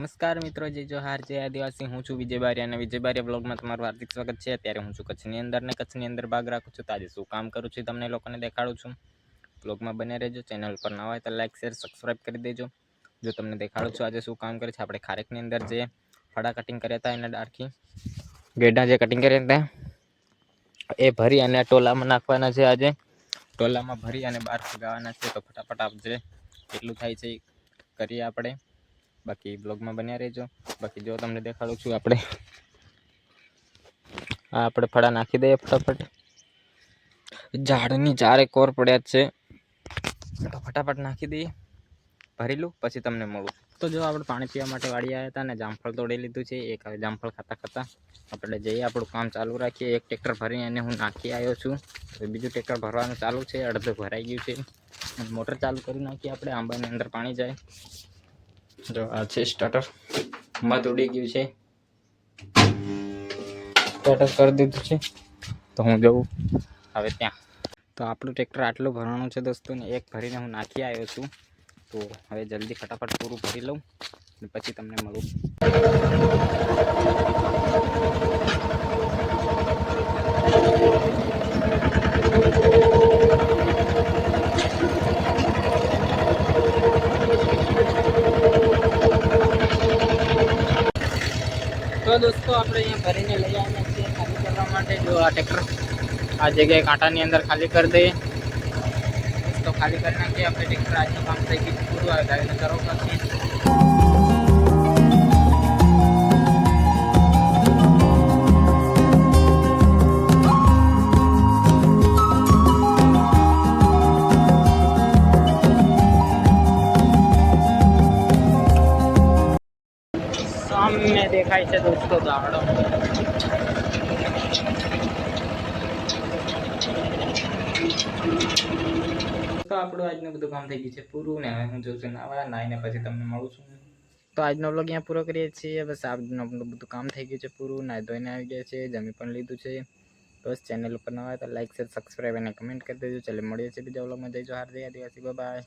નમસ્કાર મિત્રો, જય જોહાર, જય આદિવાસી. હું છું વિજય બારિયા અને વિજય બારિયા બ્લોગમાં તમારું હાર્દિક સ્વાગત છે. અત્યારે હું છું કચ્છની અંદર ભાગ રાખું છું. તો આજે શું કામ કરું છું તમને લોકોને દેખાડું છું. બ્લોગમાં બને રહેજો. ચેનલ પર નવા હોય તો લાઈક શેર સબસ્ક્રાઈબ કરી દેજો. જો તમને દેખાડું છું આજે શું કામ કરે છે. આપણે ખારેકની અંદર જે ફળા કટિંગ કર્યા હતા એના ડાળખી ગેડા જે કટિંગ કર્યા હતા એ ભરી અને ટોલામાં નાખવાના છે. આજે ટોલામાં ભરી અને બહાર ફગાવવાના છે. તો ફટાફટ આપજે કેટલું થાય છે કરીએ આપણે. બાકી બ્લોગમાં બન્યા રહેજો. બાકી જો તમને દેખાડું છું આપણે ફળા નાખી દઈએ ફટાફટ. ઝાડની ચારે કોર પડ્યા છે તો ફટાફટ નાખી દઈએ. ભરી લઉં પછી તમને મળું. તો જો આપણે પાણી પીવા માટે વાળી આવ્યા હતા ને જામફળ તોડી લીધું છે. એક જામફળ ખાતા આપણે જઈએ આપણું કામ ચાલુ રાખીએ. એક ટ્રેક્ટર ભરી અને હું નાખી આવ્યો છું. બીજું ટ્રેક્ટર ભરવાનું ચાલુ છે. અડધું ભરાઈ ગયું છે. મોટર ચાલુ કરી નાખીએ આપણે. આંબાની અંદર પાણી જાય. જો આ છે સ્ટાર્ટર. મધ ઉડી ગયું છે. સ્ટાર્ટર કરી દીધું છે. તો હું જઉં હવે ત્યાં. તો આપણું ટ્રેક્ટર આટલું ભરવાનું છે દોસ્તો ને એક ભરીને હું નાખી આવ્યો છું. તો હવે જલ્દી ફટાફટ પૂરું ભરી લઉં અને પછી તમને મળું. તો દોસ્તો આપણે અહીંયા ભરીને લઈ આવ્યા છીએ ખાલી કરવા માટે. જો આ ટ્રેક્ટર આ જગ્યાએ કાંટાની અંદર ખાલી કરી દઈએ. તો ખાલી કરી નાખીએ આપણે. ટ્રેક્ટર આજનું કામ થઈ ગયું પૂરું. આવે ગાડીને કરો પછી સામે દેખાય છે દોસ્તો દાડો. તો આપણું આજનું બધું કામ થઈ ગયું છે પૂરું ને હવે હું જોઉં છું નાઈને પછી તમને મળું છું. તો આજનો વ્લોગ અહીંયા પૂરો કરીએ છીએ. બસ આજનું બધું કામ થઈ ગયું છે પૂરું. નાઈ ધોઈને આવી ગયા છે. જમી પણ લીધું છે. બસ ચેનલ ઉપર નવા હોય તો લાઈક શેર સબસ્ક્રાઈબ અને કમેન્ટ કરી દેજો. ચાલો મળીએ છીએ બીજા વ્લોગમાં. જય જોહાર, જય આદિવાસી. Bye bye.